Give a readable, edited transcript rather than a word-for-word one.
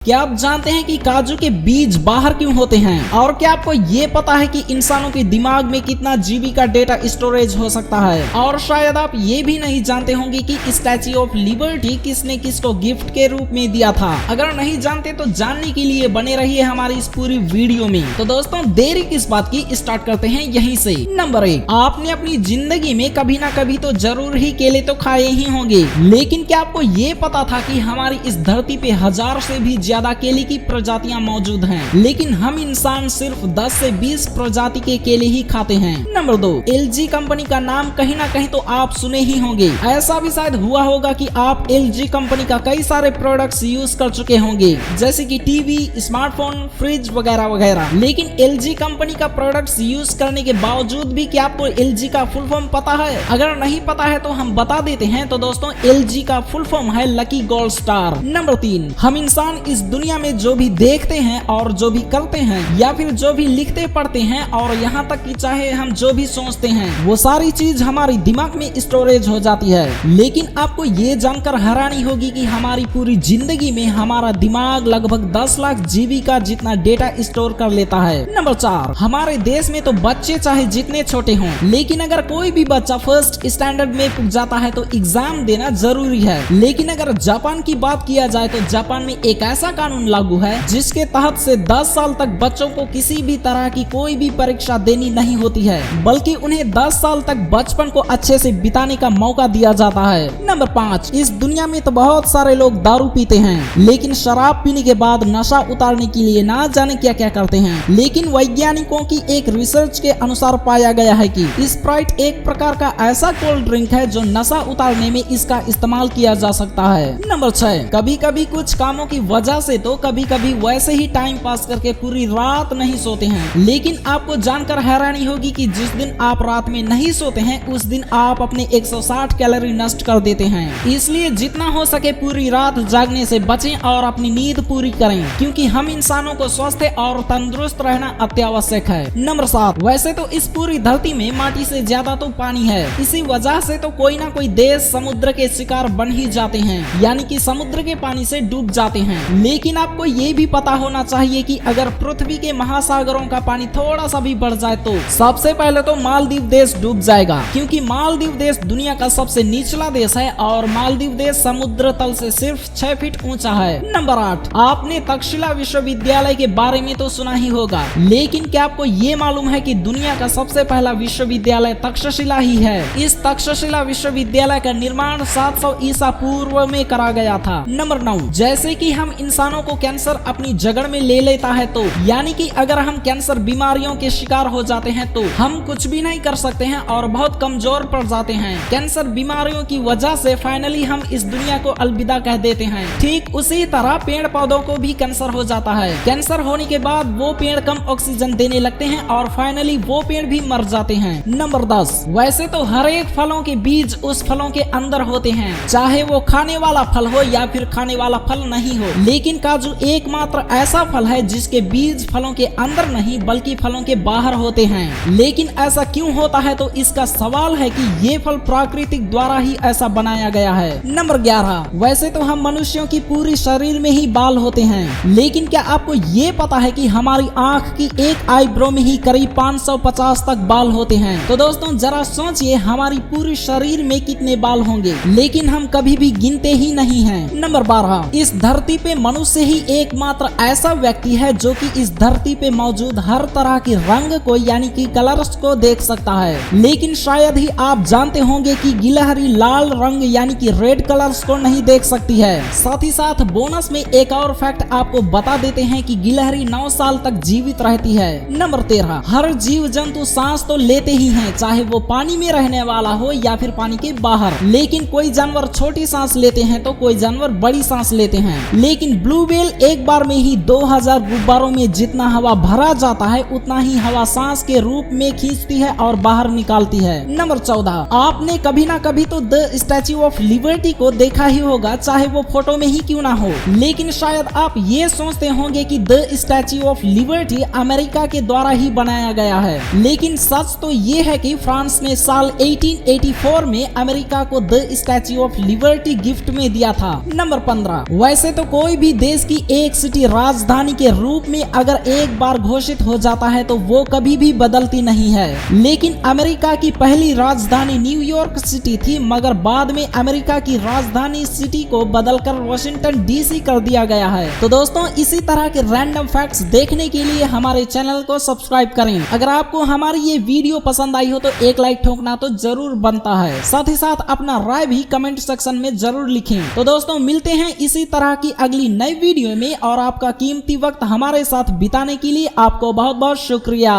क्या आप जानते हैं कि काजू के बीज बाहर क्यों होते हैं? और क्या आपको ये पता है कि इंसानों के दिमाग में कितना जीबी का डेटा स्टोरेज हो सकता है? और शायद आप ये भी नहीं जानते होंगे कि स्टैच्यू ऑफ लिबर्टी किसने किसको गिफ्ट के रूप में दिया था। अगर नहीं जानते तो जानने के लिए बने रहिए हमारी इस पूरी वीडियो में। तो दोस्तों देरी किस बात की, स्टार्ट करते हैं यहीं से। नंबर 1, आपने अपनी जिंदगी में कभी ना कभी तो जरूर ही केले तो खाए ही होंगे, लेकिन क्या आपको ये पता था कि हमारी इस धरती पे 1000 से भी ज्यादा केले की प्रजातियां मौजूद हैं, लेकिन हम इंसान सिर्फ 10 से 20 प्रजाति के केले ही खाते हैं। नंबर 2, LG कंपनी का नाम कहीं ना कहीं तो आप सुने ही होंगे। ऐसा भी शायद हुआ होगा कि आप LG कंपनी का कई सारे प्रोडक्ट्स यूज कर चुके होंगे, जैसे कि टीवी, स्मार्टफोन, फ्रिज वगैरह वगैरह। लेकिन LG कंपनी का प्रोडक्ट्स यूज करने के बावजूद भी क्या आपको LG का फुल फॉर्म पता है? अगर नहीं पता है तो हम बता देते हैं। तो दोस्तों LG का फुल फॉर्म है लकी गोल्ड स्टार। नंबर 3, हम इंसान इस दुनिया में जो भी देखते हैं और जो भी करते हैं या फिर जो भी लिखते पढ़ते हैं और यहाँ तक कि चाहे हम जो भी सोचते हैं वो सारी चीज हमारी दिमाग में स्टोरेज हो जाती है। लेकिन आपको ये जानकर हैरानी होगी कि हमारी पूरी जिंदगी में हमारा दिमाग लगभग 10 लाख जीबी का जितना डेटा स्टोर कर लेता है। नंबर 4, हमारे देश में तो बच्चे चाहे जितने छोटे हों, लेकिन अगर कोई भी बच्चा फर्स्ट स्टैंडर्ड में पहुंच जाता है तो एग्जाम देना जरूरी है। लेकिन अगर जापान की बात किया जाए तो जापान में एक ऐसा कानून लागू है जिसके तहत से 10 साल तक बच्चों को किसी भी तरह की कोई भी परीक्षा देनी नहीं होती है, बल्कि उन्हें 10 साल तक बचपन को अच्छे से बिताने का मौका दिया जाता है। नंबर 5, इस दुनिया में तो बहुत सारे लोग दारू पीते हैं, लेकिन शराब पीने के बाद नशा उतारने के लिए ना जाने क्या क्या करते हैं। लेकिन वैज्ञानिकों की एक रिसर्च के अनुसार पाया गया है कि स्प्राइट एक प्रकार का ऐसा कोल्ड ड्रिंक है जो नशा उतारने में इसका इस्तेमाल किया जा सकता है। नंबर 6, कभी कभी कुछ कामों की वजह से तो कभी कभी वैसे ही टाइम पास करके पूरी रात नहीं सोते हैं, लेकिन आपको जानकर हैरानी होगी कि जिस दिन आप रात में नहीं सोते हैं उस दिन आप अपने 160 कैलोरी नष्ट कर देते हैं। इसलिए जितना हो सके पूरी रात जागने से बचें और अपनी नींद पूरी करें, क्योंकि हम इंसानों को स्वस्थ और तंदुरुस्त रहना अत्यावश्यक है। नंबर 7, वैसे तो इस पूरी धरती में माटी से ज्यादा तो पानी है, इसी वजह से तो कोई ना कोई देश समुद्र के शिकार बन ही जाते हैं, यानी कि समुद्र के पानी से डूब जाते हैं। लेकिन आपको ये भी पता होना चाहिए कि अगर पृथ्वी के महासागरों का पानी थोड़ा सा भी बढ़ जाए तो सबसे पहले तो मालदीव देश डूब जाएगा, क्योंकि मालदीव देश दुनिया का सबसे निचला देश है और मालदीव देश समुद्र तल से सिर्फ 6 फीट ऊंचा है। नंबर 8, आपने तक्षशिला विश्वविद्यालय के बारे में तो सुना ही होगा, लेकिन क्या आपको ये मालूम है कि दुनिया का सबसे पहला विश्वविद्यालय तक्षशिला ही है? इस तक्षशिला विश्वविद्यालय का निर्माण 700 ईसा पूर्व में करा गया था। नंबर 9, जैसे कि हम इंसानों को कैंसर अपनी जगड़ में ले लेता है, तो यानी कि अगर हम कैंसर बीमारियों के शिकार हो जाते हैं तो हम कुछ भी नहीं कर सकते हैं और बहुत कमजोर पड़ जाते हैं। कैंसर बीमारियों की वजह से फाइनली हम इस दुनिया को अलविदा कह देते हैं। ठीक उसी तरह पेड़ पौधों को भी कैंसर हो जाता है। कैंसर होने के बाद वो पेड़ कम ऑक्सीजन देने लगते हैं और फाइनली वो पेड़ भी मर जाते हैं। नंबर 10, वैसे तो हर एक फलों के बीज उस फलों के अंदर होते हैं, चाहे वो खाने वाला फल हो या फिर खाने वाला फल नहीं हो, लेकिन काजू एकमात्र ऐसा फल है जिसके बीज फलों के अंदर नहीं बल्कि फलों के बाहर होते हैं। लेकिन ऐसा क्यों होता है, तो इसका सवाल है कि ये फल प्राकृतिक द्वारा ही ऐसा बनाया गया है। नंबर 11, वैसे तो हम मनुष्यों की पूरी शरीर में ही बाल होते हैं, लेकिन क्या आपको ये पता है कि हमारी आंख की एक आईब्रो में ही करीब 550 तक बाल होते हैं? तो दोस्तों जरा सोचिए हमारी पूरी शरीर में कितने बाल होंगे, लेकिन हम कभी भी गिनते ही नहीं हैं। नंबर 12, इस धरती पे मनुष्य ही एकमात्र ऐसा व्यक्ति है जो कि इस धरती पे मौजूद हर तरह के रंग को यानी कि कलर्स को देख सकता है। लेकिन शायद ही आप जानते होंगे कि गिलहरी लाल रंग यानी कि रेड कलर्स को नहीं देख सकती है। साथ ही साथ बोनस में एक और फैक्ट आपको बता देते हैं कि गिलहरी 9 साल तक जीवित रहती है। नंबर 13, हर जीव जंतु सांस तो लेते ही हैं, चाहे वो पानी में रहने वाला हो या फिर पानी के बाहर। लेकिन कोई जानवर छोटी सांस लेते हैं तो कोई जानवर बड़ी सांस लेते हैं। लेकिन ब्लू व्हेल एक बार में ही 2000 गुब्बारों में जितना हवा भरा जाता है उतना ही हवा सांस के रूप में खींचती है और बाहर निकालती है। नंबर 14, आपने कभी ना कभी तो द स्टैच्यू ऑफ लिबर्टी को देखा ही होगा, चाहे वो फोटो में ही क्यों ना हो। लेकिन शायद आप ये सोचते होंगे कि the statue of liberty America के द्वारा ही बनाया गया है, लेकिन सच तो ये है कि फ्रांस ने साल 1884 में अमेरिका को the statue of liberty gift में दिया था। नंबर 15, वैसे तो कोई भी भी देश की एक सिटी राजधानी के रूप में अगर एक बार घोषित हो जाता है तो वो कभी भी बदलती नहीं है। लेकिन अमेरिका की पहली राजधानी न्यूयॉर्क सिटी थी, मगर बाद में अमेरिका की राजधानी सिटी को बदलकर वाशिंगटन डीसी कर दिया गया है। तो दोस्तों, इसी तरह के रैंडम फैक्ट्स देखने के लिए हमारे चैनल को सब्सक्राइब करें। अगर आपको हमारी ये वीडियो पसंद आई हो तो एक लाइक ठोकना तो जरूर बनता है। साथ ही साथ अपना राय भी कमेंट सेक्शन में जरूर लिखें। तो दोस्तों, मिलते हैं इसी तरह की अगली नई वीडियो में, और आपका कीमती वक्त हमारे साथ बिताने के लिए आपको बहुत बहुत शुक्रिया।